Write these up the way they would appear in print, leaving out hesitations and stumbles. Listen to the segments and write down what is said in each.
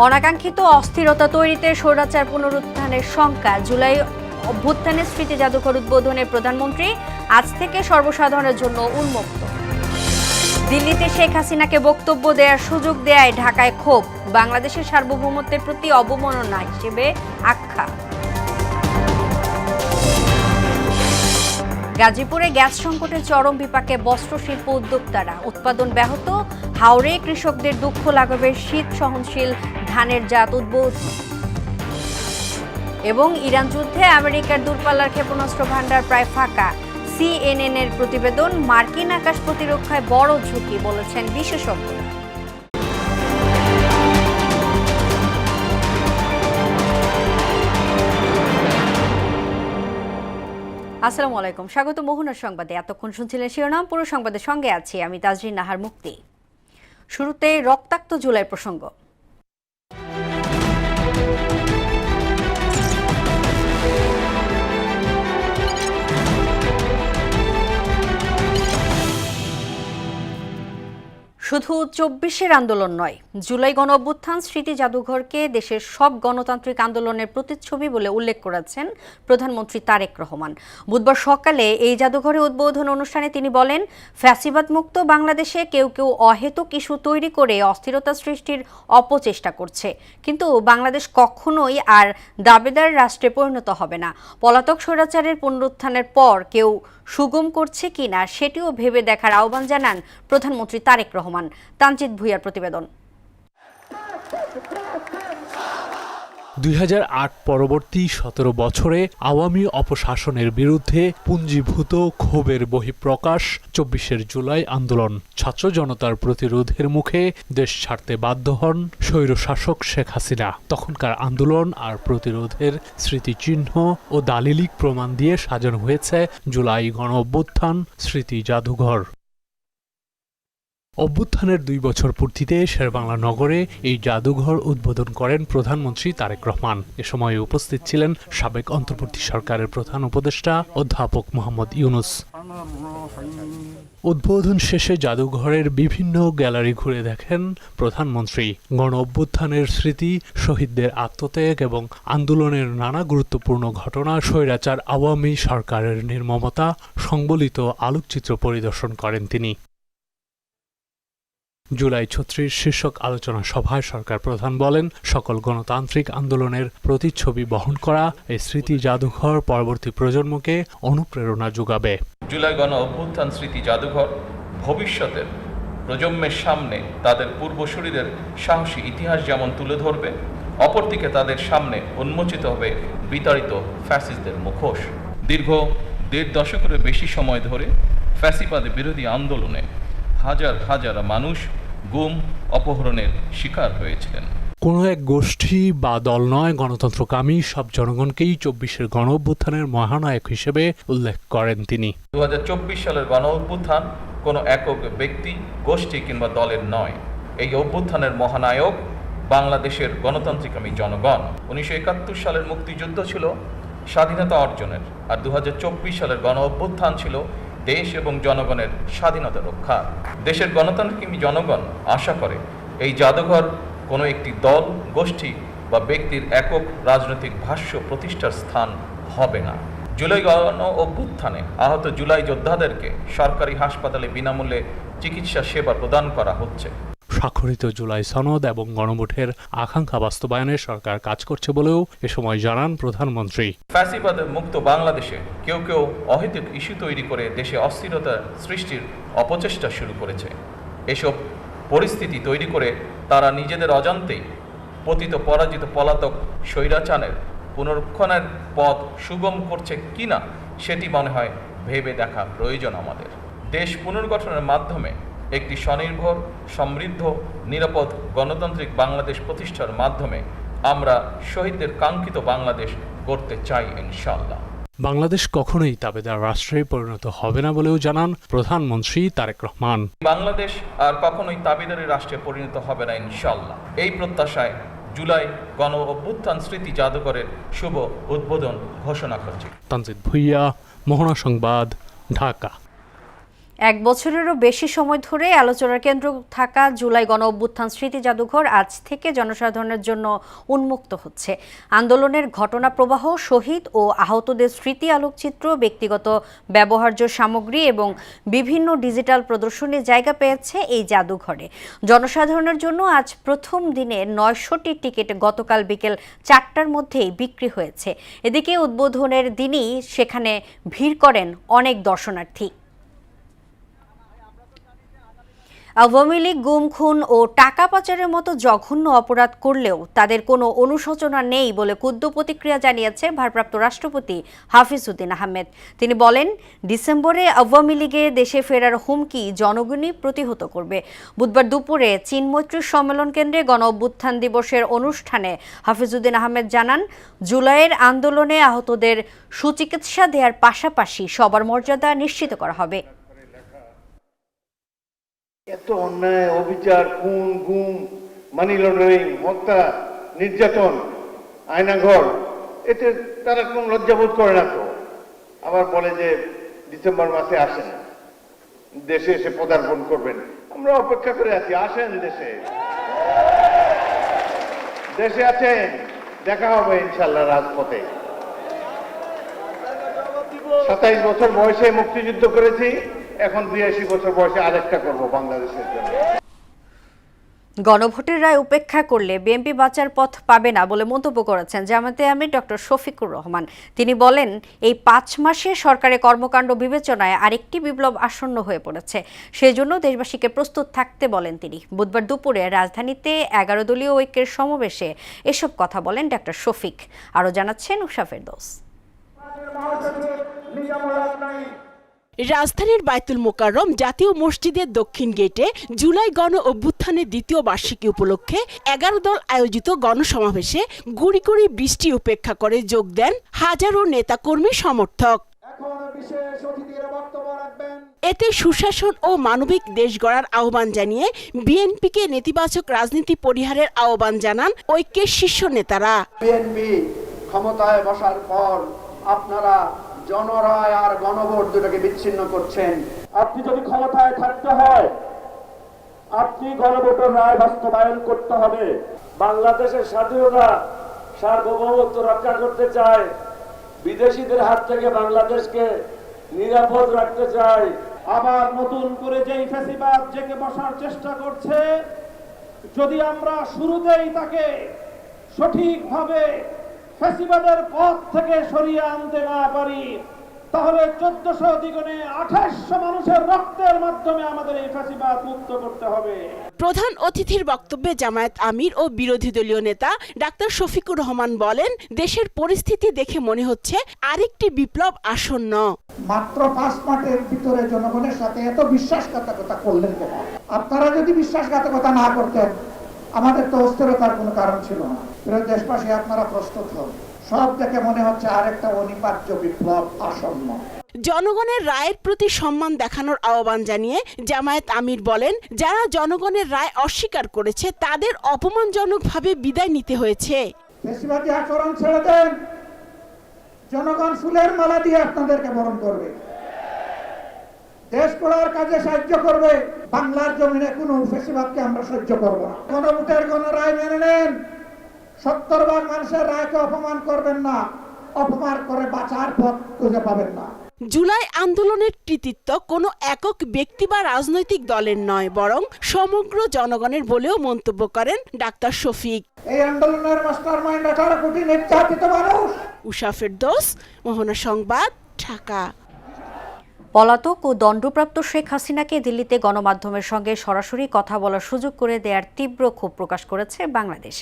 অনাকাঙ্ক্ষিত অস্থিরতা তৈরিতে স্বৈরাচার পুনরুত্থানের শঙ্কা। জুলাই অভ্যুত্থানের স্মৃতি জাদুঘর উদ্বোধনে প্রধানমন্ত্রী আজ থেকে সর্বসাধারণের জন্য উন্মুক্ত। দিল্লিতে শেখ হাসিনাকে বক্তব্য দেওয়ার সুযোগ দেয়ায় ঢাকায় ক্ষোভ। বাংলাদেশের সার্বভৌমত্বের প্রতি অবমাননা হিসেবে আখ্যা। গাজীপুরে গ্যাস সংকটের চরম বিপাকে বস্ত্র শিল্প উদ্যোক্তারা। উৎপাদন ব্যাহত, হাওড়ে কৃষকদের দুঃখ লাঘবের শীত সহনশীল ধানের জাত উদ্বোধন। এবং ইরান যুদ্ধে আমেরিকার দূরপাল্লার ক্ষেপণাস্ত্র ভান্ডার প্রায় ফাঁকা। সিএনএন-এর প্রতিবেদন, মার্কিন আকাশ প্রতিরক্ষায় বড় ঝুঁকি বলেছেন বিশেষজ্ঞরা। আসসালামু আলাইকুম, স্বাগত মোহনার সংবাদে। এতক্ষণ শুনছিলেন শিরোনাম, পুরো সংবাদের সঙ্গে আছি আমি তাজরিন নাহার মুক্তি। শুরুতে রক্তাক্ত জুলাই প্রসঙ্গ। শুধু ২৪-এর আন্দোলন নয়, জুলাই গণ অভ্যুত্থান স্মৃতি জাদুঘরকে দেশের সব গণতান্ত্রিক আন্দোলনের প্রতিচ্ছবি বলে উল্লেখ করেছেন প্রধানমন্ত্রী তারেক রহমান। বুধবার সকালে এই জাদুঘরের উদ্বোধন অনুষ্ঠানে তিনি বলেন, ফ্যাসিবাদ মুক্ত বাংলাদেশে কেউ কেউ অহেতুক ইস্যু তৈরি করে অস্থিরতা সৃষ্টির অপচেষ্টা করছে, কিন্তু বাংলাদেশ কখনোই আর দাবেদার রাষ্ট্রে পরিণত হবে না। পলাতক স্বৈরাচারের পুনরুত্থানের পর কেউ সুগম করছে কিনা সেটিও ভেবে দেখার আহ্বান জানান প্রধানমন্ত্রী তারেক রহমান। তানজিদ ভুঁইয়ার প্রতিবেদন। ২০০৮ পরবর্তী ১৭ বছরে আওয়ামী অপশাসনের বিরুদ্ধে পুঞ্জীভূত ক্ষোভের বহিঃপ্রকাশ ২৪ জুলাই আন্দোলন। ছাত্র জনতার প্রতিরোধের মুখে দেশ ছাড়তে বাধ্য হন স্বৈরশাসক শেখ হাসিনা। তখনকার আন্দোলন আর প্রতিরোধের স্মৃতিচিহ্ন ও দালিলিক প্রমাণ দিয়ে সাজানো হয়েছে জুলাই গণ অভ্যুত্থান স্মৃতি জাদুঘর। অভ্যুত্থানের ২ বছর পূর্তিতে শেরেবাংলা নগরে এই জাদুঘর উদ্বোধন করেন প্রধানমন্ত্রী তারেক রহমান। এ সময় উপস্থিত ছিলেন সাবেক অন্তর্বর্তী সরকারের প্রধান উপদেষ্টা অধ্যাপক মোহাম্মদ ইউনুস। উদ্বোধন শেষে জাদুঘরের বিভিন্ন গ্যালারি ঘুরে দেখেন প্রধানমন্ত্রী। গণ অভ্যুত্থানের স্মৃতি, শহীদদের আত্মত্যাগ এবং আন্দোলনের নানা গুরুত্বপূর্ণ ঘটনা, স্বৈরাচার আওয়ামী সরকারের নির্মমতা সংবলিত আলোকচিত্র পরিদর্শন করেন তিনি। জুলাই ৩৬ শীর্ষক আলোচনা সভায় সরকার প্রধান বলেন, সকল গণতান্ত্রিক আন্দোলনের প্রতিচ্ছবি বহন করা এই স্মৃতি জাদুঘর পরবর্তী প্রজন্মকে অনুপ্রেরণা যোগাবে। জুলাই গণ অভ্যুত্থান স্মৃতি জাদুঘর ভবিষ্যতের প্রজন্মের সামনে তাদের পূর্বসূরিদের সাহসী ইতিহাস যেমন তুলে ধরবে, অপরদিকে তাদের সামনে উন্মোচিত হবে বিতাড়িত ফ্যাসিস্টদের মুখোশ। দীর্ঘ ১.৫ দশকের বেশি সময় ধরে ফ্যাসিবাদ বিরোধী আন্দোলনে হাজার হাজার মানুষ গুম, অপহরণের শিকার হয়েছিলেন। কোনো এক গোষ্ঠী বা দল নয়, গণতন্ত্রকামী সব জনগণকেই ২৪-এর গণ অভ্যুত্থানের মহানায়ক হিসেবে উল্লেখ করেন তিনি। ২০২৪ সালের গণ অভ্যুত্থান কোনো একক ব্যক্তি, গোষ্ঠী কিংবা দলের নয়। এই অভ্যুত্থানের মহানায়ক বাংলাদেশের গণতান্ত্রিকামী জনগণ। ১৯৭১ সালের মুক্তিযুদ্ধ ছিল স্বাধীনতা অর্জনের, আর ২০২৪ সালের গণ অভ্যুত্থান ছিল দেশ এবং জনগণের স্বাধীনতা রক্ষা। দেশের গণতান্ত্রিক জনগণ আশা করে এই জাদুঘর কোনো একটি দল, গোষ্ঠী বা ব্যক্তির একক রাজনৈতিক ভাষ্য প্রতিষ্ঠার স্থান হবে না। জুলাই গণ অভ্যুত্থানে আহত জুলাই যোদ্ধাদেরকে সরকারি হাসপাতালে বিনামূল্যে চিকিৎসা সেবা প্রদান করা হচ্ছে। স্বাক্ষরিত জুলাই সনদ এবং গণভোটের আকাঙ্ক্ষা বাস্তবায়নে সরকার কাজ করছে বলেও এ সময় জানান প্রধানমন্ত্রী। ফ্যাসিবাদ মুক্ত বাংলাদেশে কেউ কেউ অহেতুক ইস্যু তৈরি করে দেশে অস্থিরতা সৃষ্টির অপচেষ্টা শুরু করেছে। এসব পরিস্থিতি তৈরি করে তারা নিজেদের অজান্তেই পতিত পরাজিত পলাতক স্বৈরাচারের পুনরুত্থানের পথ সুগম করছে কিনা সেটি মনে হয় ভেবে দেখা প্রয়োজন আমাদের। দেশ পুনর্গঠনের মাধ্যমে একটি স্বনির্ভর, সমৃদ্ধ, নিরাপদ গণতান্ত্রিক বাংলাদেশ প্রতিষ্ঠার মাধ্যমে আমরা শহীদদের কাঙ্ক্ষিত বাংলাদেশ গড়তে চাই ইনশাআল্লাহ। বাংলাদেশ কখনোই দাবেদার রাষ্ট্রে পরিণত হবে না বলেও জানান প্রধানমন্ত্রী তারেক রহমান। বাংলাদেশ আর কখনোই দাবিদারি রাষ্ট্রে পরিণত হবে না ইনশাআল্লাহ। এই প্রত্যাশায় জুলাই গণ অভ্যুত্থান স্মৃতি জাদুঘরের শুভ উদ্বোধন ঘোষণা করছি। তানজিদ ভুঁইয়া, মোহনা সংবাদ, ঢাকা। এক বছরেরও বেশি সময় ধরে আলোচনার কেন্দ্র থাকা জুলাই গণ অভ্যুত্থান স্মৃতি জাদুঘর আজ থেকে জনসাধারণের জন্য উন্মুক্ত হচ্ছে। আন্দোলনের ঘটনা প্রবাহ, শহীদ ও আহতদের স্মৃতি আলোকচিত্র, ব্যক্তিগত ব্যবহার্য সামগ্রী এবং বিভিন্ন ডিজিটাল প্রদর্শনীর জায়গা পেয়েছে এই জাদুঘরে। জনসাধারণের জন্য আজ প্রথম দিনে 900টি টিকিট গতকাল বিকেল 4টার মধ্যেই বিক্রি হয়েছে। এদিকে উদ্বোধনের দিনই সেখানে ভিড় করেন অনেক দর্শনার্থী। আওয়ামী লীগ গুম, খুন ও টাকা পাচারের মতো জঘন্য অপরাধ করলেও তাদের কোনো অনুশোচনা নেই বলে ক্ষুব্ধ প্রতিক্রিয়া জানিয়েছে ভারপ্রাপ্ত রাষ্ট্রপতি হাফিজ উদ্দিন আহমেদ। তিনি বলেন, ডিসেম্বরে আওয়ামী লীগে দেশে ফেরার হুমকি জনগণই প্রতিহত করবে। বুধবার দুপুরে চীন মৈত্রী সম্মেলন কেন্দ্রে গণ অভ্যুত্থান দিবসের অনুষ্ঠানে হাফিজ উদ্দিন আহমেদ জানান, জুলাইয়ের আন্দোলনে আহতদের সুচিকিৎসা দেওয়ার পাশাপাশি সবার মর্যাদা নিশ্চিত করা হবে। এত অন্যায়, অবিচার, খুন, গুম, মানি লন্ডারিং, হত্যা, নির্যাতন, আয়নাঘর, এতে তারা কোন লজ্জাবোধ করে না তো। আবার বলে যে ডিসেম্বর মাসে আসেন, দেশে এসে পদার্পণ করবেন। আমরা অপেক্ষা করে আছি, আসেন দেশে। দেশে আছেন, দেখা হবে ইনশাল্লাহ রাজপথে। 27 বছর বয়সে মুক্তিযুদ্ধ করেছি, এখন 82 বছর বয়সে আরেকটা করব বাংলাদেশের জন্য। গণভোটের রায় উপেক্ষা করলে বিএনপি বাঁচার পথ পাবে না বলে মন্তব্য করেছেন জামায়াতে আমির ডক্টর শফিকুর রহমান। তিনি বলেন, এই 5 মাসে সরকারের কর্মকাণ্ড বিবেচনায় আরেকটি বিপ্লব আসন্ন হয়ে পড়েছে, সেই জন্য দেশবাসীকে প্রস্তুত থাকতে বলেন তিনি। বুধবার দুপুরে রাজধানীতে 11 দলীয় ঐক্যের সমাবেশে এসব কথা বলেন ডক্টর শফিক। আরও জানাচ্ছেন উষা ফেরদৌস। রাজধানীর বায়তুল মোকাররম জাতীয় মসজিদের দক্ষিণ গেটে জুলাই গণ অভ্যুত্থানের দ্বিতীয় বার্ষিকী উপলক্ষে 11 দল আয়োজিত গণসমাবেশে গুড়ি গুড়ি বৃষ্টি উপেক্ষা করে যোগ দেন হাজারো নেতাকর্মী সমর্থক। এতে সুশাসন ও মানবিক দেশ গড়ার আহ্বান জানিয়ে বিএনপিকে নেতিবাচক রাজনীতি পরিহারের আহ্বান জানান ঐক্যের শীর্ষ নেতারা। বিএনপি ক্ষমতায় বসার পর আপনারা জনরায় আর গণভোট দুটোকে বিচ্ছিন্ন করছেন। আপনি যদি ক্ষমতায় থাকতে হয়, আপনি গণভোটের রায় বাস্তবায়ন করতে হবে। বাংলাদেশের স্বাধীনতা, সার্বভৌমত্ব রক্ষা করতে চায়, বিদেশিদের হাত থেকে বাংলাদেশকে নিরাপদ রাখতে চায়। আবার নতুন করে যেই ফ্যাসিবাদ জেগে বসার চেষ্টা করছে, যদি আমরা শুরুতেই তাকে সঠিকভাবে ফ্যাসিবাদের পথ থেকে সরিয়ে আনতে না পারি, তাহলে 1400 দ্বিগুণে 2800 মানুষের রক্তের মাধ্যমে আমাদের এই ফ্যাসিবাদ মুক্ত করতে হবে। প্রধান অতিথির বক্তব্যে জামায়াত আমির ও বিরোধী দলীয় নেতা ডাক্তার শফিকুর রহমান বলেন, দেশের পরিস্থিতি দেখে মনে হচ্ছে আরেকটি বিপ্লব আসন্ন। মাত্র 5 মাসের ভিতরে জনগণের সাথে এত বিশ্বাসঘাতকতা করলেন কেন? আপনারা যদি বিশ্বাসঘাতকতা না করতেন, আমাদের তো অস্থিরতার কোনো কারণ ছিল না। প্রিয় দেশবাসী, আপনারা প্রস্তুত হন। সব দেখে মনে হচ্ছে আরেকটা অনিবার্য বিপ্লব আসন্ন। জনগণের রায়ের প্রতি সম্মান দেখানোর আহ্বান জানিয়ে জামায়াত আমির বলেন, যারা জনগণের রায় অস্বীকার করেছে তাদের অপমানজনকভাবে বিদায় নিতে হয়েছে। ফ্যাসিবাদী আচরণ ছেড়ে দেন, জনগণ ফুলের মালা দিয়ে আপনাদেরকে বরণ করবে, দেশ গড়ার কাজে সাহায্য করবে। বাংলার জমিনে কোনো ফ্যাসিবাদকে আমরা সহ্য করব না। গণভোটের গণরায় মেনে নেন। 70 ভাগ মানুষের রায়কে অপমান করবেন না, অপমান করে বাঁচার পথ খুঁজে পাবেন না। জুলাই আন্দোলনের কৃতিত্ব কোনো একক ব্যক্তি বা রাজনৈতিক দলের নয়, বরং সমগ্র জনগণের বলেও মন্তব্য করেন ডাক্তার শফিক। এই আন্দোলনের মাস্টারমাইন্ড 18 কোটি নির্যাতিত মানুষ। উষা ফেরদৌস, মোহনা সংবাদ, ঢাকা। পলাতক ও দণ্ডপ্রাপ্ত শেখ হাসিনাকে দিল্লিতে গণমাধ্যমের সঙ্গে সরাসরি কথা বলার সুযোগ করে দেওয়ার তীব্র ক্ষোভ প্রকাশ করেছে বাংলাদেশ।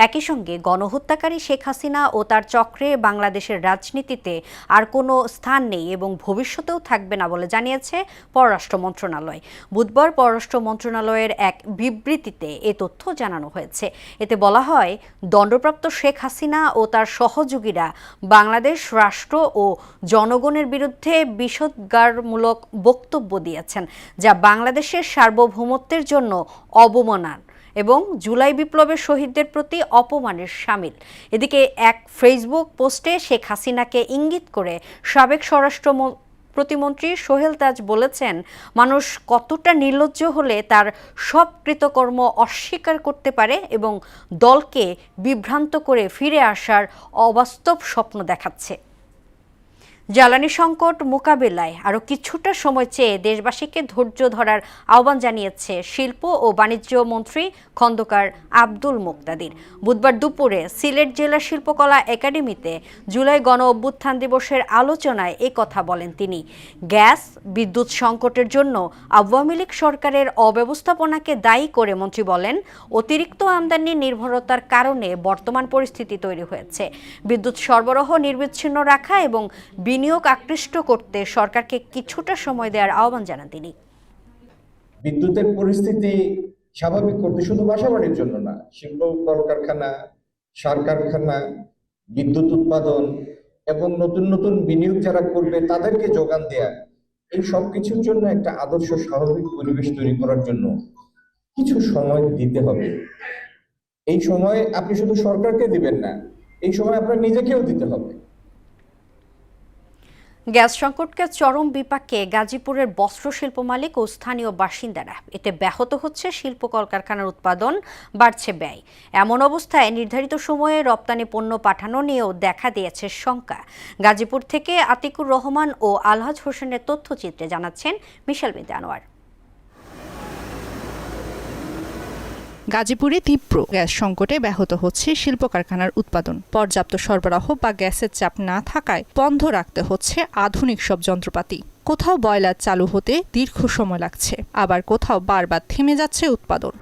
একই সঙ্গে গণহত্যাকারী শেখ হাসিনা ও তার চক্রে বাংলাদেশের রাজনীতিতে আর কোনো স্থান নেই এবং ভবিষ্যতেও থাকবে না বলে জানিয়েছে পররাষ্ট্র মন্ত্রণালয়। বুধবার পররাষ্ট্র মন্ত্রণালয়ের এক বিবৃতিতে এ তথ্য জানানো হয়েছে। এতে বলা হয়, দণ্ডপ্রাপ্ত শেখ হাসিনা ও তার সহযোগীরা বাংলাদেশ রাষ্ট্র ও জনগণের বিরুদ্ধে বিষোদ্গার মূলক বক্তব্য দিয়েছেন, যা বাংলাদেশের সার্বভৌমত্বের জন্য অবমাননা এবং জুলাই বিপ্লবের শহীদদের প্রতি অপমানের শামিল। এদিকে এক ফেসবুক পোস্টে শেখ হাসিনাকে ইঙ্গিত করে সাবেক স্বরাষ্ট্র প্রতিমন্ত্রী সোহেল তাজ বলেছেন, মানুষ কতটা নির্লজ্জ হলে তার সব কৃতকর্ম অস্বীকার করতে পারে এবং দলকে বিভ্রান্ত করে ফিরে আসার অবাস্তব স্বপ্ন দেখাচ্ছে। জ্বালানি সংকট মোকাবেলায় আরও কিছুটা সময় চেয়ে দেশবাসীকে ধৈর্য ধরার আহ্বান জানিয়েছে শিল্প ও বাণিজ্য মন্ত্রী খন্দকার আব্দুল মুক্তাদির। বুধবার দুপুরে সিলেট জেলা শিল্পকলা একাডেমিতে জুলাই গণ অভ্যুত্থান দিবসের আলোচনায় এ কথা বলেন তিনি। গ্যাস বিদ্যুৎ সংকটের জন্য আওয়ামী লীগ সরকারের অব্যবস্থাপনাকে দায়ী করে মন্ত্রী বলেন, অতিরিক্ত আমদানি নির্ভরতার কারণে বর্তমান পরিস্থিতি তৈরি হয়েছে। বিদ্যুৎ সরবরাহ নির্বিচ্ছিন্ন রাখা এবং বিনিয়োগ আকৃষ্ট করতে সরকারকে কিছুটা সময় দেওয়ার আহ্বান জানান তিনি। বিদ্যুতের পরিস্থিতি স্বাভাবিক করতে শুধু বাসাবাড়ির জন্য না, শিল্প কলকারখানা, সার কারখানা, বিদ্যুৎ উৎপাদন এবং নতুন নতুন বিনিয়োগ যারা করবে তাদেরকে যোগান দেয়া, এই সব কিছুর জন্য একটা আদর্শ স্বাভাবিক পরিবেশ তৈরি করার জন্য কিছু সময় দিতে হবে। এই সময় আপনি শুধু সরকারকে দিবেন না, এই সময় আপনার নিজেকেও দিতে হবে। গ্যাস সংকটকে চরম বিপাকে গাজীপুরের বস্ত্র শিল্প মালিক ও স্থানীয় বাসিন্দারা। এতে ব্যাহত হচ্ছে শিল্প কলকারখানার উৎপাদন, বাড়ছে ব্যয়। এমন অবস্থায় নির্ধারিত সময়ে রপ্তানি পণ্য পাঠানো নিয়েও দেখা দিয়েছে শঙ্কা। গাজীপুর থেকে আতিকুর রহমান ও আলহাজ হোসেনের তথ্যচিত্রে জানাচ্ছেন মিশেল বিনতে আনোয়ার। গাজীপুরে তীব্র গ্যাস সংকটে ব্যাহত হচ্ছে শিল্প কারখানার উৎপাদন। পর্যাপ্ত সরবরাহ বা গ্যাসের চাপ না থাকায় বন্ধ রাখতে হচ্ছে আধুনিক সব যন্ত্রপাতি। কোথাও বয়লার চালু হতে দীর্ঘ সময় লাগছে, আবার কোথাও বারবার থেমে যাচ্ছে উৎপাদন।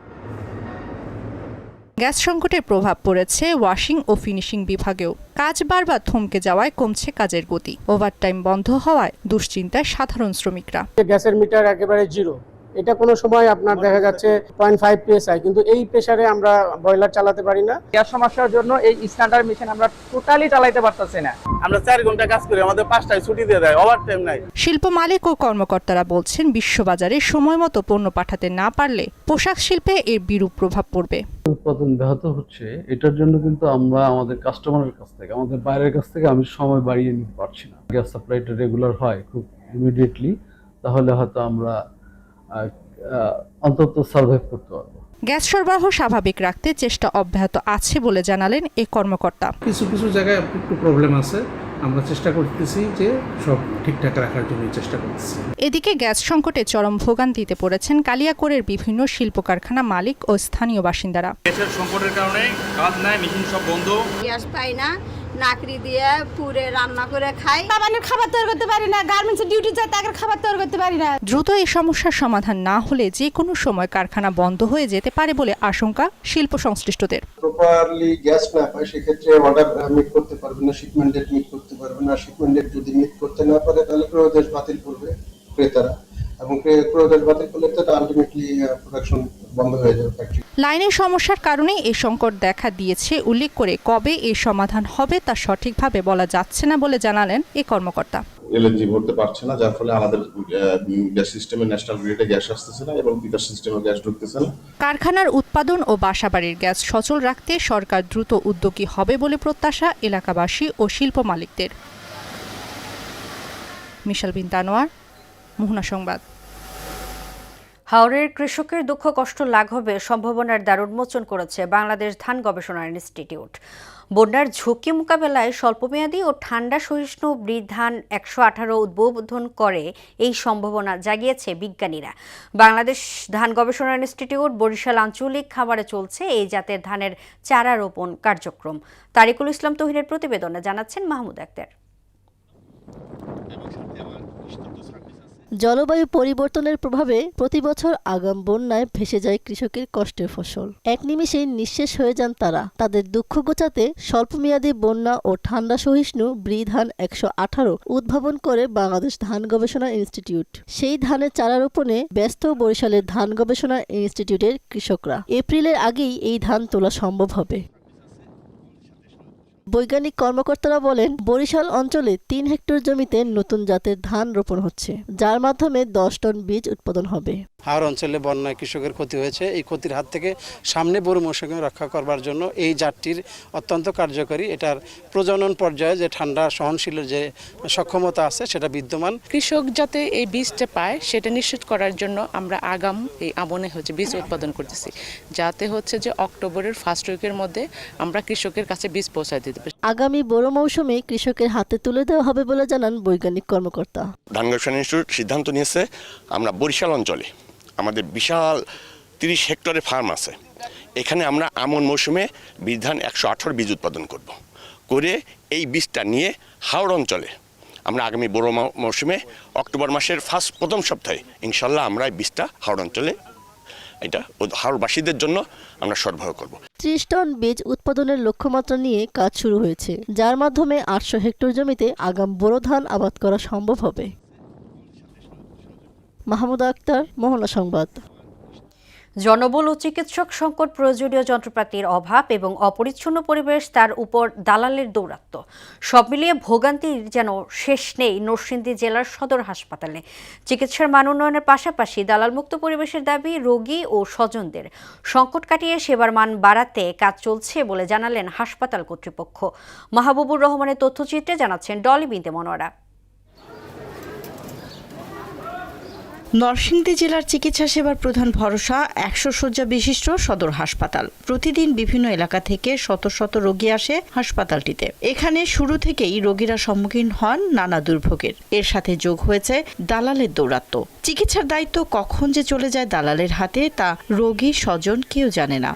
গ্যাস সংকটের প্রভাব পড়েছে ওয়াশিং ও ফিনিশিং বিভাগেও। কাজ বারবার থমকে যাওয়ায় কমছে কাজের গতি। ওভারটাইম বন্ধ হওয়ায় দুশ্চিন্তায় সাধারণ শ্রমিকরা। গ্যাসের মিটার একেবারে জিরো, এটা কোনো সময় আপনার দেখা যাচ্ছে 0.5 PSI, কিন্তু এই প্রেসারে আমরা বয়লার চালাতে পারি না। গ্যাস সমস্যার জন্য এই স্ট্যান্ডার্ড মেশিন আমরা টোটালি চালাতে পারতেছি না। আমরা 4 ঘন্টা কাজ করি, আমাদের 5টায় ছুটি দিয়ে দেয়, ওভারটাইম নাই। শিল্প মালিক ও কর্মকর্তারা বলছেন, বিশ্ববাজারে সময় মতো পণ্য পাঠাতে না পারলে পোশাক শিল্পে এর বিরূপ প্রভাব পড়বে। উৎপাদন ব্যাহত হচ্ছে, এটার জন্য কিন্তু আমরা আমাদের কাস্টমারের কাছ থেকে, আমাদের বাইরের কাছ থেকে আমি সময় বাড়িয়ে নিতে পারছি না। গ্যাস সাপ্লাইটা রেগুলার হয় খুব ইমিডিয়েটলি, তাহলে হয়তো আমরা অন্তত সার্ভাইভ করতে পারবো। গ্যাস সরবরাহ স্বাভাবিক রাখতে চেষ্টা অব্যাহত আছে বলে জানালেন এই কর্মকর্তা। কিছু কিছু জায়গায় একটু প্রবলেম আছে, আমরা চেষ্টা করতেছি যে সব ঠিকঠাক রাখার জন্য চেষ্টা করতেছি। এদিকে গ্যাস সংকটে চরম ভোগান্তিতে পড়েছেন কালিয়াকৈরের বিভিন্ন শিল্প কারখানা মালিক ও স্থানীয় বাসিন্দারা। গ্যাসের সংকটের কারণে কাজ নাই, মেশিন সব বন্ধ। গ্যাস পাই না, নাকড়ি দিয়ে পুরে রান্না করে খাই। বাবানের খাবার তৈরি করতে পারি না, গার্মেন্টসে ডিউটি যায় তাদের খাবার তৈরি করতে পারি না। দ্রুত এই সমস্যার সমাধান না হলে যে কোনো সময় কারখানা বন্ধ হয়ে যেতে পারে বলে আশঙ্কা শিল্প সংশ্লিষ্টদের। প্রপারলি গ্যাস না পায় সেক্ষেত্রে অর্ডার মিট করতে পারবে না, শিপমেন্ট ডেট মিট করতে পারবে না। শিপমেন্ট ডেট যদি মিট করতে না পারে তাহলে ক্রয়োদেশ বাতিল করবে ক্রেতারা, এবং ক্রয়োদেশ বাতিল করলে তো আলটিমেটলি প্রোডাকশন বন্ধ হয়ে যাবে ফ্যাক্টরি। লাইনের সমস্যার কারণে এই সংকট দেখা দিয়েছে উল্লেখ করে কবে এর সমাধান হবে তা সঠিকভাবে বলা যাচ্ছে না বলে জানালেন এই কর্মকর্তা। এলএনজি ভরতে পারছে না, যার ফলে আমাদের গ্যাস সিস্টেমে ন্যাশনাল গ্রিডে গ্যাস আসতেছে না এবং বিকাশ সিস্টেমে গ্যাস ঢুকতেছে না। কারখানার উৎপাদন ও বাসাবাড়ির গ্যাস সচল রাখতে সরকার দ্রুত উদ্যোগী হবে বলে প্রত্যাশা এলাকাবাসী ও শিল্প মালিকদের। মিশেল বিনতে আনোয়ার, মোহনা সংবাদ। হাওরের কৃষকের দুঃখ কষ্ট লাঘবে সম্ভাবনার দ্বার উন্মোচন করেছে বাংলাদেশ ধান গবেষণা ইনস্টিটিউট। বন্যার ঝুঁকি মোকাবেলায় স্বল্পমেয়াদী ও ঠান্ডা সহিষ্ণু ব্রিড ধান 118 উদ্বোধন করে এই সম্ভাবনা জাগিয়েছে বিজ্ঞানীরা। বাংলাদেশ ধান গবেষণা ইনস্টিটিউট বরিশাল আঞ্চলিক খামারে চলছে এই জাতের ধানের চারা রোপণ কার্যক্রম। তারিকুল ইসলাম তহিনের প্রতিবেদনে জানাচ্ছেন মাহমুদ আক্তার। জলবায়ু পরিবর্তনের প্রভাবে প্রতি বছর আগাম বন্যায় ভেসে যায় কৃষকের কষ্টের ফসল। এক নিমেষেই নিঃশেষ হয়ে যান তারা। তাদের দুঃখ ঘোচাতে স্বল্পমেয়াদী বন্যা ও ঠান্ডা সহিষ্ণু ব্রি ধান 118 উদ্ভাবন করে বাংলাদেশ ধান গবেষণা ইনস্টিটিউট। সেই ধানের চারা রোপণে ব্যস্ত বরিশালের ধান গবেষণা ইনস্টিটিউটের কৃষকরা। এপ্রিলের আগেই এই ধান তোলা সম্ভব হবে। বৈজ্ঞানিক কর্মকর্তারা বলেন, বরিশাল অঞ্চলে 3 হেক্টর জমিতে নতুন জাতের ধান রোপণ হচ্ছে, যার মাধ্যমে 10 টন বীজ উৎপাদন হবে। হাওড় অঞ্চলে বন্যায় কৃষকের ক্ষতি হয়েছে। এই ক্ষতির হাত থেকে সামনে বড় মৌসুমে রক্ষা করবার জন্য এই জাতটির অত্যন্ত কার্যকরী। এটার প্রজনন পর্যায়ে যে ঠান্ডা সহনশীলের যে সক্ষমতা আছে সেটা বিদ্যমান। কৃষক যাতে এই বীজটা পায় সেটা নিশ্চিত করার জন্য আমরা আগাম এই আমনে বীজ উৎপাদন করতেছি, যাতে হচ্ছে যে অক্টোবরের ফার্স্ট উইকের মধ্যে আমরা কৃষকের কাছে বীজ পৌঁছায় দিতে পারি। আগামী বড় মৌসুমে কৃষকের হাতে তুলে দেওয়া হবে বলে জানান বৈজ্ঞানিক কর্মকর্তা। ধান গবেষণা ইনস্টিটিউট সিদ্ধান্ত নিয়েছে আমরা বরিশাল অঞ্চলে আমাদের বিশাল 30 হেক্টরের ফার্ম আছে, এখানে আমরা আমন মৌসুমে বীজ ধান 118 বীজ উৎপাদন করে এই বীজটা নিয়ে হাওড় অঞ্চলে আমরা আগামী বড় মৌসুমে অক্টোবর মাসের প্রথম সপ্তাহে ইনশাল্লাহ আমরা এই বীজটা হাওড় অঞ্চলে এটা হাওড়বাসীদের জন্য আমরা সরবরাহ করব। 30 টন বীজ উৎপাদনের লক্ষ্যমাত্রা নিয়ে কাজ শুরু হয়েছে, যার মাধ্যমে 800 হেক্টর জমিতে আগাম বোরো ধান আবাদ করা সম্ভব হবে। মাহমুদা আক্তার, মোহনা সংবাদ। জনবল ও চিকিৎসক সংকট, প্রয়োজনীয় যন্ত্রপাতির অভাব এবং অপরিচ্ছন্ন পরিবেশ, তার উপর দালালের দৌরাত্ম্য, সব মিলিয়ে ভোগান্তির যেন শেষ নেই নরসিংদী জেলার সদর হাসপাতালে। চিকিৎসার মান উন্নয়নের পাশাপাশি দালালমুক্ত পরিবেশের দাবি রোগী ও স্বজনদের। সংকট কাটিয়ে সেবার মান বাড়াতে কাজ চলছে বলে জানালেন হাসপাতাল কর্তৃপক্ষ। মাহবুবুর রহমানের তথ্যচিত্রে জানাচ্ছেন ডলি বিনতে মনোয়ারা। নরসিংদী জেলার চিকিৎসা সেবার প্রধান ভরসা 100 শয্যা বিশিষ্ট সদর হাসপাতাল। প্রতিদিন বিভিন্ন এলাকা থেকে শত শত রোগী আসে হাসপাতালটিতে। এখানে শুরু থেকেই রোগীরা সম্মুখীন হন নানা দুর্ভোগের। এর সাথে যোগ হয়েছে দালালের দৌরাত্ম্য। চিকিৎসার দায়িত্ব কখন যে চলে যায় দালালের হাতে তা রোগী স্বজন কেউ জানে না।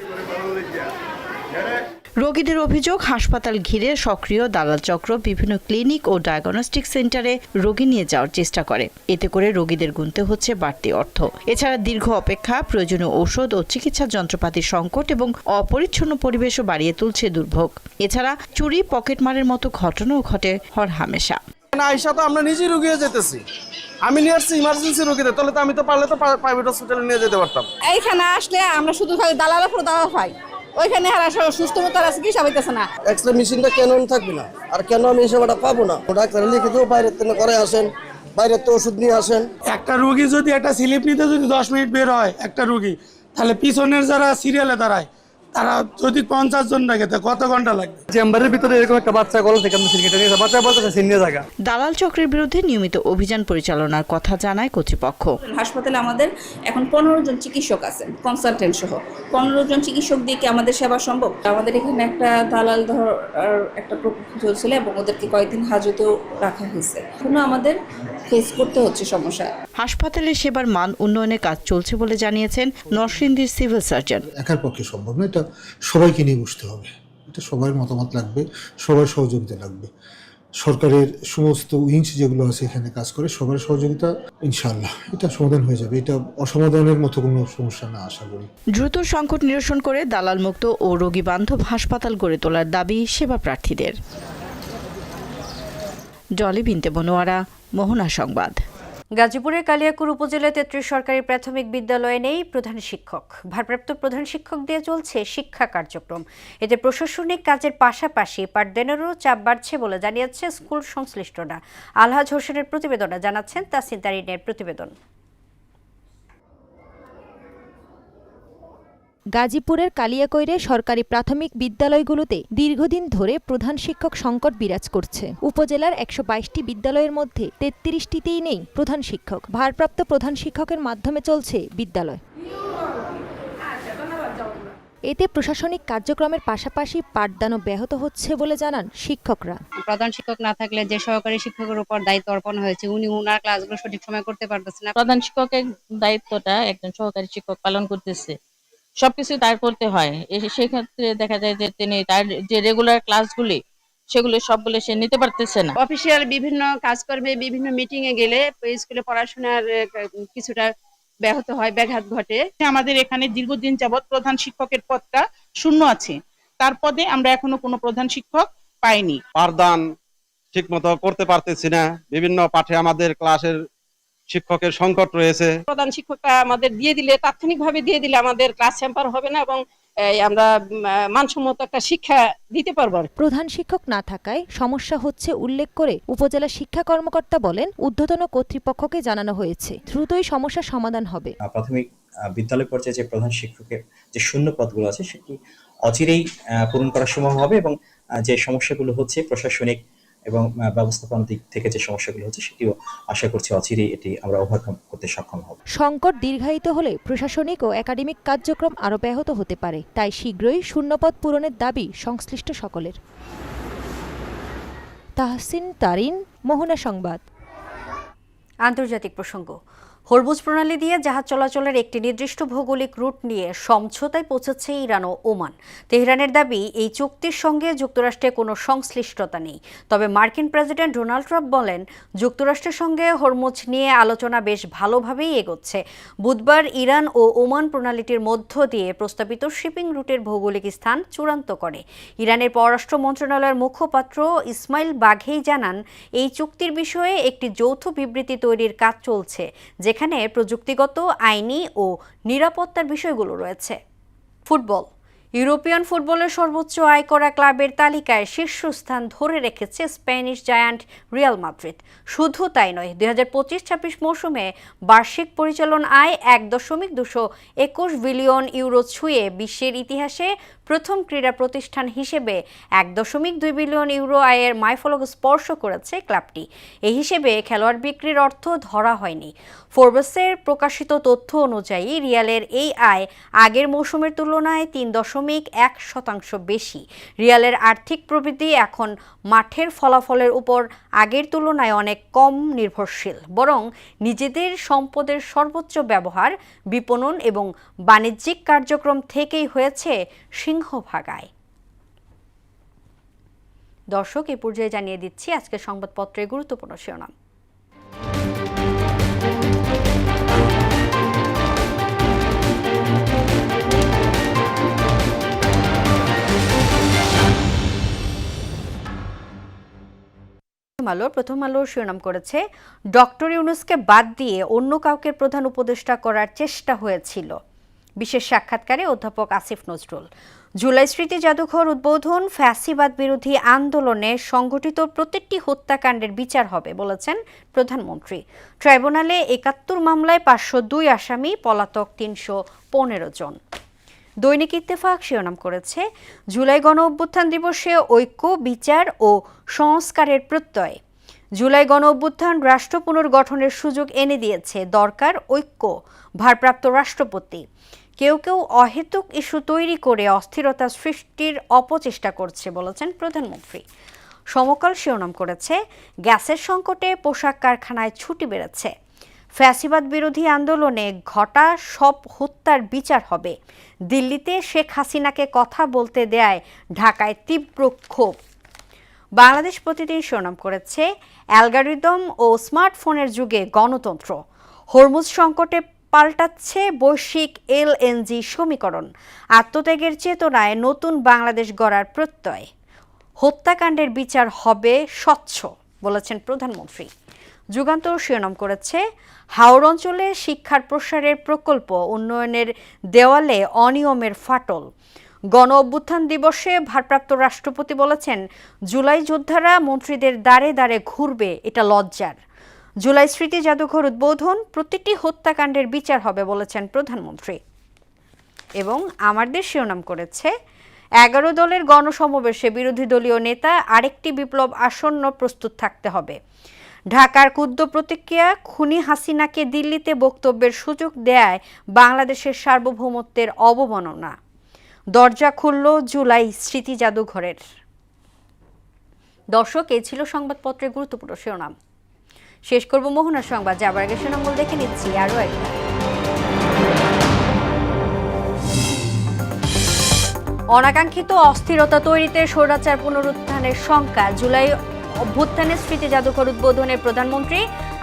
রোগীদের অভিযোগ, হাসপাতাল ঘিরে সক্রিয় দালাল চক্র বিভিন্ন ক্লিনিক ও ডায়াগনস্টিক সেন্টারে রোগী নিয়ে যাওয়ার চেষ্টা করে। এতে করে রোগীদের গুনতে হচ্ছে বাড়তি অর্থ। এছাড়া দীর্ঘ অপেক্ষা, প্রয়োজনীয় ঔষধ ও চিকিৎসা যন্ত্রপাতির সংকট এবং অপরিচ্ছন্ন পরিবেশও বাড়িয়ে তুলছে দুর্ভোগ। এছাড়া চুরি, পকেটমারের মতো ঘটনাও ঘটে হরহামেশা। আইসা তো আমরা নিজেই রোগী হয়ে যেতেছি। আমি নিয়ে আসছি ইমার্জেন্সি রোগীদের, তাহলে তো আমি তো পারলে তো প্রাইভেট হসপিটালে নিয়ে যেতে পারতাম। এইখানে আসলে আমরা শুধু খালি দালালের পর দালাল পাই, ওইখানে সুস্থ মতো চিকিৎসা পাইতেছে না। এক্সরে মেশিনটা কেন থাকবে না, আর কেন আমি এই সেবাটা পাবো না? ডাক্তার লিখে দিও বাইরের থেকে করে আসেন, বাইরের তো ওষুধ নিয়ে আসেন। একটা রোগী যদি একটা স্লিপ নিতে যদি 10 মিনিট বের হয় একটা রোগী, তাহলে পিছনের যারা সিরিয়ালে দাঁড়ায় তারা যদি 50 জন থাকে কত ঘন্টা লাগবে? চেম্বারের ভিতরে এরকম একটা বাচ্চা গলা থেকে আমরা সিনকেটে নিয়ে বাচ্চা বলতেছে সিনিয়ে জায়গা। দালাল চক্রের বিরুদ্ধে নিয়মিত অভিযান পরিচালনার কথা জানায় কর্তৃপক্ষ। হাসপাতালে আমাদের এখন 15 জন চিকিৎসক আছেন, কনসালটেন্ট সহ 15 জন চিকিৎসক দিয়ে কি আমাদের সেবা সম্ভব? আমাদের এখানে একটা দালাল একটা প্রকল্প চলছিল এবং ওদেরকে কয়েকদিন হাজতেও রাখা হয়েছে। এখনো আমাদের ফেস করতে হচ্ছে সমস্যা। হাসপাতালের সেবার মান উন্নয়নের কাজ চলছে বলে জানিয়েছেন নরসিংদীর সিভিল সার্জন। একার পক্ষে সম্ভব না, এটা সবাইকে নিয়ে বুঝতে হবে। এটা সবার মতামত লাগবে, সবার সহযোগিতা লাগবে। সরকারের সমস্ত উইংস যেগুলো আছে এখানে কাজ করে, সবার সহযোগিতা, ইনশাআল্লাহ এটা সমাধান হয়ে যাবে। এটা অসমাধানের মতো কোনো সমস্যা না আশা করি। দ্রুত সংকট নিরসন করে দালাল মুক্ত ও রোগী বান্ধব হাসপাতাল গড়ে তোলার দাবি সেবা প্রার্থীদের। ডলি বিনতে মনোয়ারা, মোহনা সংবাদ। গাজীপুরের কালিয়াকৈর উপজেলায় 33 সরকারি প্রাথমিক বিদ্যালয়ে নেই প্রধান শিক্ষক। ভারপ্রাপ্ত প্রধান শিক্ষক দিয়ে চলছে শিক্ষা কার্যক্রম। এতে প্রশাসনিক কাজের পাশাপাশি পাঠদানেরও চাপ বাড়ছে বলে জানিয়েছে স্কুল সংশ্লিষ্টরা। আলহাজ হোসেনের প্রতিবেদনে জানাচ্ছেন তাসিন তারিনের প্রতিবেদন। গাজীপুরের কালিয়াকৈরে সরকারি প্রাথমিক বিদ্যালয়গুলোতে দীর্ঘদিন ধরে প্রধান শিক্ষক সংকট বিরাজ করছে। উপজেলার 122টি বিদ্যালয়ের মধ্যে 33টিতেই নেই প্রধান শিক্ষক। ভারপ্রাপ্ত প্রধান শিক্ষকের মাধ্যমে চলছে বিদ্যালয়। এতে প্রশাসনিক কার্যক্রমের পাশাপাশি পাঠদানও ব্যাহত হচ্ছে বলে জানান শিক্ষকরা। প্রধান শিক্ষক না থাকলে যে সহকারী শিক্ষকের উপর দায়িত্ব অর্পণ হয়েছে উনি ওনার ক্লাসগুলো সঠিক সময় করতে পারতেছে না। প্রধান শিক্ষকের দায়িত্বটা একজন সহকারী শিক্ষক পালন করতেছে, সবকিছু তার করতে হয়। সেক্ষেত্রে দেখা যায় যে তিনি তার যে রেগুলার ক্লাসগুলি সেগুলো সবগুলো সে নিতে পারতেছে না। অফিসিয়াল বিভিন্ন কাজকর্মে বিভিন্ন মিটিং এ গেলে স্কুলে পড়াশোনার কিছুটা ব্যাহত হয়, ব্যাঘাত ঘটে। আমাদের এখানে দীর্ঘদিন যাবৎ প্রধান শিক্ষকের পদটা শূন্য আছে, তার পদে আমরা এখনো কোনো প্রধান শিক্ষক পাইনি। পাঠদান ঠিক মতো করতে পারতেছি না, বিভিন্ন পাঠে আমাদের ক্লাসের শিক্ষকের সংকট রয়েছে। প্রধান শিক্ষকটা আমাদের দিয়ে দিলে, তাৎক্ষণিকভাবে দিয়ে দিলে আমাদের ক্লাস হ্যাম্পার হবে না এবং আমরা মানসম্মত একটা শিক্ষা দিতে পারবো। প্রধান শিক্ষক না থাকায় সমস্যা হচ্ছে উল্লেখ করে উপজেলা শিক্ষা কর্মকর্তা বলেন, ঊর্ধ্বতন কর্তৃপক্ষকে জানানো হয়েছে, দ্রুতই সমস্যার সমাধান হবে। প্রাথমিক বিদ্যালয় পর্যায়ে যে প্রধান শিক্ষকের যে শূন্য পদগুলো আছে সেটি অচিরেই পূরণ করা সম্ভব হবে এবং যে সমস্যাগুলো হচ্ছে প্রশাসনিক এবং ব্যবস্থাপনা দিক থেকে যে সমস্যাগুলো হচ্ছে সেটিও আশা করছি অচিরেই এটি আমরা ওভারকাম করতে সক্ষম হব। সংকট দীর্ঘায়িত হলে প্রশাসনিক ও একাডেমিক কার্যক্রম আরও ব্যাহত হতে পারে, তাই শীঘ্রই শূন্যপদ পূরণের দাবি সংশ্লিষ্ট সকলের। তাহসিন তারিন, মোহনা সংবাদ। আন্তর্জাতিক প্রসঙ্গ। হরমুজ প্রণালী দিয়ে জাহাজ চলাচলের একটি নির্দিষ্ট ভৌগোলিক রুট নিয়ে সমঝোতায় পৌঁছেছে ইরান ও ওমান। তেহরানের দাবি, এই চুক্তির সঙ্গে যুক্তরাষ্ট্রের কোনো সংশ্লিষ্টতা নেই। তবে মার্কিন প্রেসিডেন্ট ডোনাল্ড ট্রাম্প বলেন, যুক্তরাষ্ট্রের সঙ্গে হরমুজ নিয়ে আলোচনা বেশ ভালোভাবেই এগোচ্ছে। বুধবার ইরান ও ওমান প্রণালীটির মধ্য দিয়ে প্রস্তাবিত শিপিং রুটের ভৌগোলিক স্থান চূড়ান্ত করে। ইরানের পররাষ্ট্র মন্ত্রণালয়ের মুখপাত্র ইসমাইল বাঘেই জানান, এই চুক্তির বিষয়ে একটি যৌথ বিবৃতি তৈরির কাজ চলছে, যেখানে প্রযুক্তিগত, আইনি ও নিরাপত্তার বিষয়গুলো রয়েছে। ফুটবল। ইউরোপিয়ান ফুটবলের সর্বোচ্চ আয় করা ক্লাবের তালিকায় শীর্ষস্থান ধরে রেখেছে স্প্যানিশ জায়ান্ট রিয়াল মাদ্রিদ। শুধু তাই নয়, 2025-26 মৌসুমে বার্ষিক পরিচালন আয় 1.221 বিলিয়ন ইউরো ছুঁয়ে বিশ্বের ইতিহাসে প্রথম ক্রীড়া প্রতিষ্ঠান হিসেবে 1.2 বিলিয়ন ইউরো আয়ের মাইলফলক স্পর্শ করেছে ক্লাবটি। এই হিসেবে খেলোয়াড় বিক্রির অর্থ ধরা হয়নি। ফোর্বসের প্রকাশিত তথ্য অনুযায়ী রিয়ালের এই আয় আগের মৌসুমের তুলনায় 3.1% বেশি। রিয়ালের আর্থিক প্রবৃদ্ধি এখন মাঠের ফলাফলের উপর আগের তুলনায় অনেক কম নির্ভরশীল, বরং নিজেদের সম্পদের সর্বোচ্চ ব্যবহার, বিপণন এবং বাণিজ্যিক কার্যক্রম থেকেই হয়েছে সিংহভাগ আয়। দর্শক, এই পর্যায়ে জানিয়ে দিচ্ছি আজকের সংবাদপত্রের গুরুত্বপূর্ণ শিরোনাম। প্রথম আলোর শিরোনাম করেছে, ডক্টর ইউনূসকে বাদ দিয়ে অন্য কাউকে প্রধান উপদেষ্টা করার চেষ্টা হয়েছিল। বিশেষ সাক্ষাৎকারে অধ্যাপক আসিফ নজরুল। জুলাই স্মৃতি জাদুঘর উদ্বোধন, ফ্যাসিবাদ বিরোধী আন্দোলনে সংঘটিত প্রত্যেকটি হত্যাকাণ্ডের বিচার হবে বলেছেন প্রধানমন্ত্রী। ট্রাইব্যুনালে 71 মামলায় 502 আসামি, পলাতক 315 জন। দৈনিক ইত্তেফাক শিরোনাম করেছে, জুলাই গণ অভ্যুত্থান দিবসে ঐক্য, বিচার ও সংস্কারের প্রত্যয়। জুলাই গণ অভ্যুত্থান রাষ্ট্র পুনর্গঠনের সুযোগ এনে দিয়েছে, দরকার ঐক্য। ভারপ্রাপ্ত রাষ্ট্রপতি। কেউ কেউ অহেতুক ইস্যু তৈরি করে অস্থিরতা সৃষ্টির অপচেষ্টা করছে বলেছেন প্রধানমন্ত্রী। সমকাল শিরোনাম করেছে, গ্যাসের সংকটে পোশাক কারখানায় ছুটি বেড়েছে। ফ্যাসিবাদ বিরোধী আন্দোলনে ঘটা সব হত্যার বিচার হবে। দিল্লিতে শেখ হাসিনাকে কথা বলতে দেয়, ঢাকায় তীব্র ক্ষোভ। বাংলাদেশ প্রতিদিন শিরোনাম করেছে, অ্যালগরিদম ও স্মার্টফোনের যুগে গণতন্ত্র। হরমুজ সংকটে পাল্টাচ্ছে বৈশ্বিক এলএনজি সমীকরণ। আত্মত্যাগের চেতনায় নতুন বাংলাদেশ গড়ার প্রত্যয়। হত্যাকাণ্ডের বিচার হবে স্বচ্ছ বলেছেন প্রধানমন্ত্রী। যুগান্তর শিরোনাম করেছে, হাওর অঞ্চলে শিক্ষার প্রসারের প্রকল্প, উন্নয়নের দেওয়ালে অনিয়মের ফাটল। গণ অভ্যুত্থান দিবসে ভারপ্রাপ্ত রাষ্ট্রপতি বলেছেন, জুলাই যোদ্ধারা মন্ত্রীদের দ্বারে দ্বারে ঘুরবে, এটা লজ্জার। জুলাই স্মৃতি জাদুঘর উদ্বোধন, প্রতিটি হত্যাকাণ্ডের বিচার হবে বলেছেন প্রধানমন্ত্রী। এবং আমার দেশ শিরোনাম করেছে, 11 দলের গণসমাবেশে বিরোধী দলীয় নেতা, আরেকটি বিপ্লব আসন্ন, প্রস্তুত থাকতে হবে। ঢাকার ক্ষুব্ধ প্রতিক্রিয়া, খুনি হাসিনাকে দিল্লিতে বক্তব্যের সুযোগ দেয় বাংলাদেশের সার্বভৌমত্বের অবমাননা। দরজা খুলল জুলাই স্মৃতি জাদুঘরের। দর্শক, এই ছিল সংবাদপত্রের গুরুত্বপূর্ণ শিরোনাম। শেষ করব মোহনার সংবাদ, যাবার আগে শিরোনামগুলো দেখে নিচ্ছি আরও একবার। অনাকাঙ্ক্ষিত অস্থিরতা তৈরিতে স্বৈরাচার পুনরুত্থানের শঙ্কা। জুলাই অভ্যুত্থানের স্মৃতি জাদুঘর উদ্বোধনের প্রধানমন্ত্রী,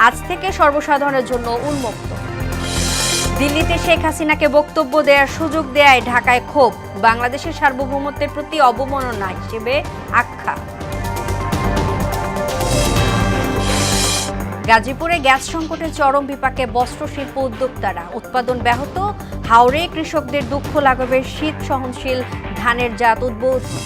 আজ থেকে সর্বসাধারণের জন্য উন্মুক্ত। দিল্লিতে শেখ হাসিনাকে বক্তব্য দেওয়ার সুযোগ দেয়, ঢাকায় ক্ষোভ। বাংলাদেশের সার্বভৌমত্বের প্রতি অবমাননা হিসেবে আখ্যা। গাজীপুরে গ্যাস সংকটে চরম বিপাকে বস্ত্র শিল্প উদ্যোক্তারা। উৎপাদন ব্যাহত, হাওরে কৃষকদের দুঃখ লাঘবে শীত সহনশীল ধানের জাত উদ্বোধন।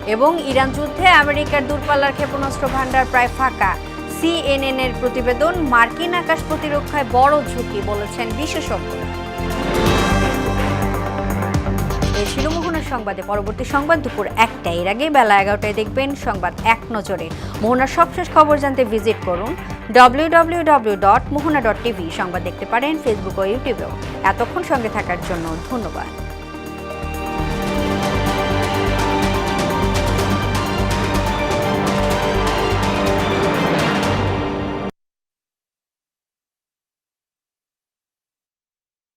এবং ইরান যুদ্ধে আমেরিকার দূরপাল্লার ক্ষেপণাস্ত্র ভান্ডার প্রায় ফাঁকা। CNN এর প্রতিবেদন, মার্কিন আকাশ প্রতিরক্ষায় বড় ঝুঁকি বলেছেন বিশেষজ্ঞরা। এই ছিল মোহনার সংবাদে। পরবর্তী সংবাদ দুপুর 1টায়। এর আগে বেলা 11টায় দেখবেন সংবাদ এক নজরে। মোহনার সবশেষ খবর জানতে ভিজিট করুন www.mohana.tv। সংবাদ দেখতে পারেন ফেসবুক ও ইউটিউবেও। এতক্ষণ সঙ্গে থাকার জন্য ধন্যবাদ।